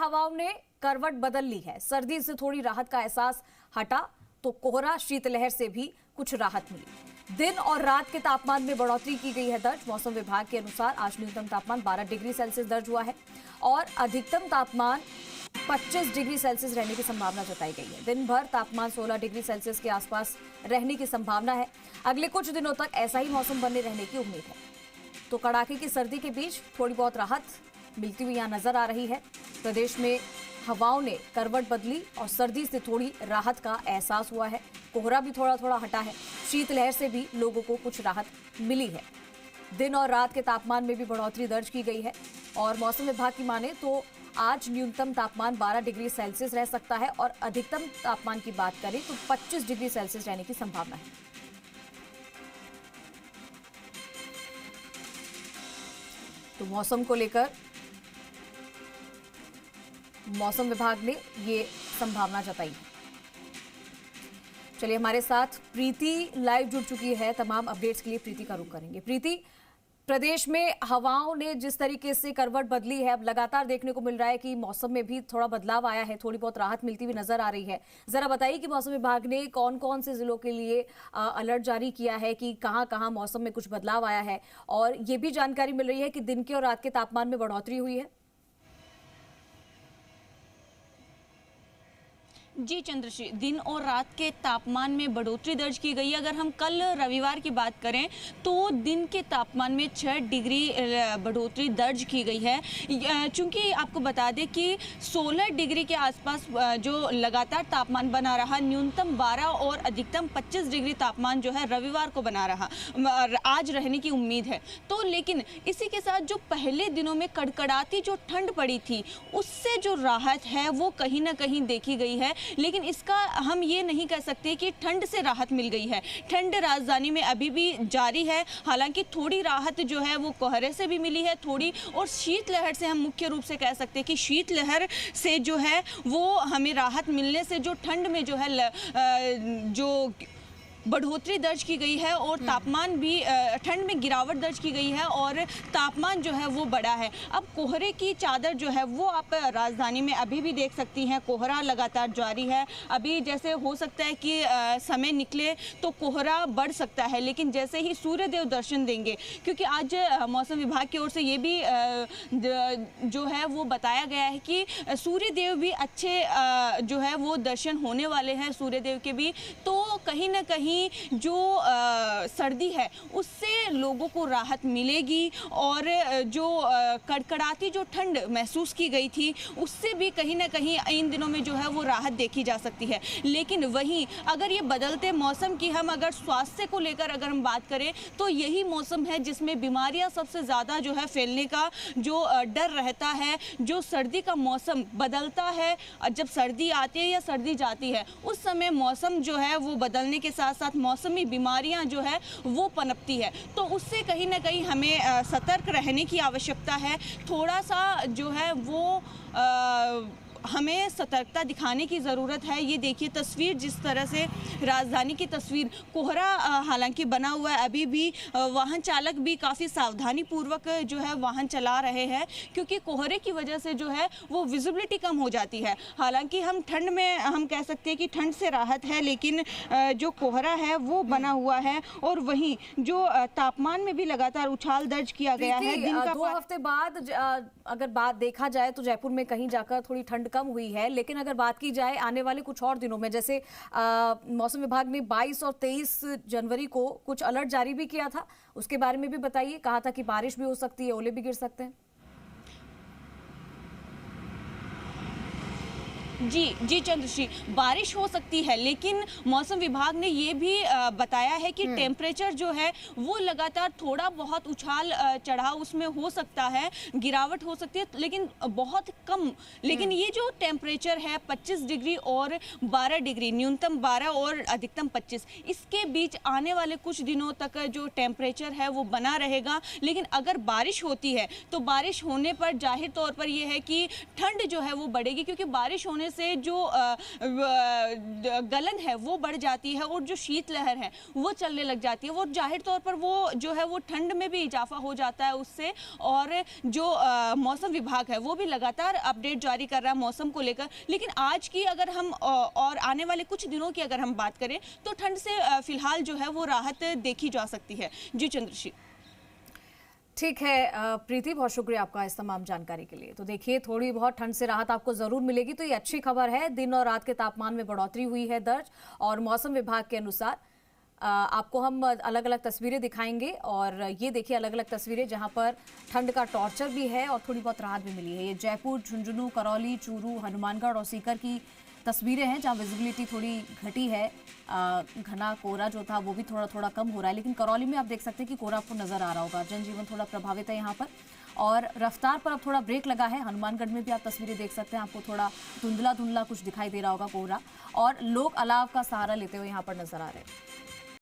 हवाओं ने करवट बदल ली है। सर्दी से थोड़ी राहत का एहसास हटा तो कोहरा शीतलहर से भी कुछ राहत मिली। दिन और रात के तापमान में बढ़ोतरी की गई है दर्ज। मौसम विभाग के अनुसार आज न्यूनतम तापमान 12 डिग्री सेल्सियस दर्ज हुआ है और अधिकतम तापमान 25 डिग्री सेल्सियस रहने की संभावना जताई गई है। दिन भर तापमान 16 डिग्री सेल्सियस के आसपास रहने की संभावना है। अगले कुछ दिनों तक ऐसा ही मौसम बने रहने की उम्मीद है। तो कड़ाके की सर्दी के बीच थोड़ी बहुत राहत मिलती हुई यहां नजर आ रही है। प्रदेश में हवाओं ने करवट बदली और सर्दी से थोड़ी राहत का एहसास हुआ है। कोहरा भी थोड़ा थोड़ा हटा है। शीतलहर से भी लोगों को कुछ राहत मिली है। दिन और रात के तापमान में भी बढ़ोतरी दर्ज की गई है और मौसम विभाग की माने तो आज न्यूनतम तापमान 12 डिग्री सेल्सियस रह सकता है और अधिकतम तापमान की बात करें तो 25 डिग्री सेल्सियस रहने की संभावना है। तो मौसम को लेकर मौसम विभाग ने ये संभावना जताई। चलिए, हमारे साथ प्रीति लाइव जुड़ चुकी है। तमाम अपडेट्स के लिए प्रीति का रुख करेंगे। प्रीति, प्रदेश में हवाओं ने जिस तरीके से करवट बदली है, अब लगातार देखने को मिल रहा है कि मौसम में भी थोड़ा बदलाव आया है, थोड़ी बहुत राहत मिलती हुई नजर आ रही है। जरा बताइए कि मौसम विभाग ने कौन कौन से जिलों के लिए अलर्ट जारी किया है, कि कहां कहां मौसम में कुछ बदलाव आया है, और ये भी जानकारी मिल रही है कि दिन के और रात के तापमान में बढ़ोतरी हुई है। जी चंद्रश्री, दिन और रात के तापमान में बढ़ोतरी दर्ज की गई है। अगर हम कल रविवार की बात करें तो दिन के तापमान में 6 डिग्री बढ़ोतरी दर्ज की गई है। चूंकि आपको बता दें कि 16 डिग्री के आसपास जो लगातार तापमान बना रहा, न्यूनतम 12 और अधिकतम 25 डिग्री तापमान जो है रविवार को बना रहा, आज रहने की उम्मीद है। तो लेकिन इसी के साथ जो पहले दिनों में कड़कड़ाती जो ठंड पड़ी थी, उससे जो राहत है वो कहीं ना कहीं देखी गई है। लेकिन इसका हम ये नहीं कह सकते कि ठंड से राहत मिल गई है। ठंड राजधानी में अभी भी जारी है। हालांकि थोड़ी राहत जो है वो कोहरे से भी मिली है थोड़ी, और शीतलहर से हम मुख्य रूप से कह सकते हैं कि शीतलहर से जो है वो हमें राहत मिलने से जो ठंड में जो है जो बढ़ोतरी दर्ज की गई है और तापमान भी ठंड में गिरावट दर्ज की गई है और तापमान जो है वो बढ़ा है। अब कोहरे की चादर जो है वो आप राजधानी में अभी भी देख सकती हैं। कोहरा लगातार जारी है। अभी जैसे हो सकता है कि समय निकले तो कोहरा बढ़ सकता है, लेकिन जैसे ही सूर्यदेव दर्शन देंगे, क्योंकि आज मौसम विभाग की ओर से ये भी जो है वो बताया गया है कि सूर्यदेव भी अच्छे जो है वो दर्शन होने वाले हैं सूर्यदेव के भी। तो कहीं ना कहीं जो सर्दी है उससे लोगों को राहत मिलेगी और जो कड़कड़ाती जो ठंड महसूस की गई थी उससे भी कहीं ना कहीं इन दिनों में जो है वो राहत देखी जा सकती है। लेकिन वहीं अगर ये बदलते मौसम की हम अगर स्वास्थ्य को लेकर अगर हम बात करें तो यही मौसम है जिसमें बीमारियां सबसे ज़्यादा जो है फैलने का जो डर रहता है। जो सर्दी का मौसम बदलता है, जब सर्दी आती है या सर्दी जाती है उस समय मौसम जो है वो बदलने के साथ साथ मौसमी बीमारियां जो है वो पनपती है। तो उससे कहीं ना कहीं हमें सतर्क रहने की आवश्यकता है। थोड़ा सा जो है वो हमें सतर्कता दिखाने की ज़रूरत है। ये देखिए तस्वीर, जिस तरह से राजधानी की तस्वीर, कोहरा हालांकि बना हुआ है, अभी भी वाहन चालक भी काफ़ी सावधानी पूर्वक जो है वाहन चला रहे हैं, क्योंकि कोहरे की वजह से जो है वो विजिबिलिटी कम हो जाती है। हालांकि हम ठंड में हम कह सकते हैं कि ठंड से राहत है, लेकिन जो कोहरा है वो बना हुआ है और वहीं जो तापमान में भी लगातार उछाल दर्ज किया गया है। दिन का 2 हफ्ते बाद अगर बात देखा जाए तो जयपुर में कहीं जाकर थोड़ी ठंड कम हुई है, लेकिन अगर बात की जाए आने वाले कुछ और दिनों में, जैसे मौसम विभाग ने 22 और 23 जनवरी को कुछ अलर्ट जारी भी किया था, उसके बारे में भी बताइए। कहा था कि बारिश भी हो सकती है, ओले भी गिर सकते हैं। जी चंद्रश्री, बारिश हो सकती है, लेकिन मौसम विभाग ने ये भी बताया है कि टेम्परेचर जो है वो लगातार थोड़ा बहुत उछाल चढ़ाव उसमें हो सकता है, गिरावट हो सकती है, लेकिन बहुत कम। लेकिन ये जो टेम्परेचर है 25 डिग्री और 12 डिग्री, न्यूनतम 12 और अधिकतम 25, इसके बीच आने वाले कुछ दिनों तक जो टेम्परेचर है वो बना रहेगा। लेकिन अगर बारिश होती है तो बारिश होने पर जाहिर तौर पर यह है कि ठंड जो है वो बढ़ेगी, क्योंकि बारिश होने वजह से जो गलन है वो बढ़ जाती है और जो शीतलहर है वो चलने लग जाती है। वो जाहिर तौर पर वो जो है वो ठंड में भी इजाफा हो जाता है उससे। और जो मौसम विभाग है वो भी लगातार अपडेट जारी कर रहा है मौसम को लेकर। लेकिन आज की अगर हम और आने वाले कुछ दिनों की अगर हम बात करें तो ठंड से फिलहाल जो है वो राहत देखी जा सकती है। जी चंद्रशी। ठीक है प्रीति, बहुत शुक्रिया आपका इस तमाम जानकारी के लिए। तो देखिए, थोड़ी बहुत ठंड से राहत आपको जरूर मिलेगी, तो ये अच्छी खबर है। दिन और रात के तापमान में बढ़ोतरी हुई है दर्ज, और मौसम विभाग के अनुसार आपको हम अलग अलग तस्वीरें दिखाएंगे। और ये देखिए अलग अलग तस्वीरें जहां पर ठंड का टॉर्चर भी है और थोड़ी बहुत राहत भी मिली है। ये जयपुर, झुंझुनू, करौली, चूरू, हनुमानगढ़ और सीकर की तस्वीरें हैं जहां विजिबिलिटी थोड़ी घटी है। घना कोहरा जो था वो भी थोड़ा थोड़ा कम हो रहा है, लेकिन करौली में आप देख सकते हैं कि कोहरा आपको नजर आ रहा होगा। जनजीवन थोड़ा प्रभावित है यहाँ पर, और रफ्तार पर अब थोड़ा ब्रेक लगा है। हनुमानगढ़ में भी आप तस्वीरें देख सकते हैं, आपको थोड़ा धुंधला धुंधला कुछ दिखाई दे रहा होगा कोहरा, और लोग अलाव का सहारा लेते हुए यहाँ पर नजर आ रहे हैं।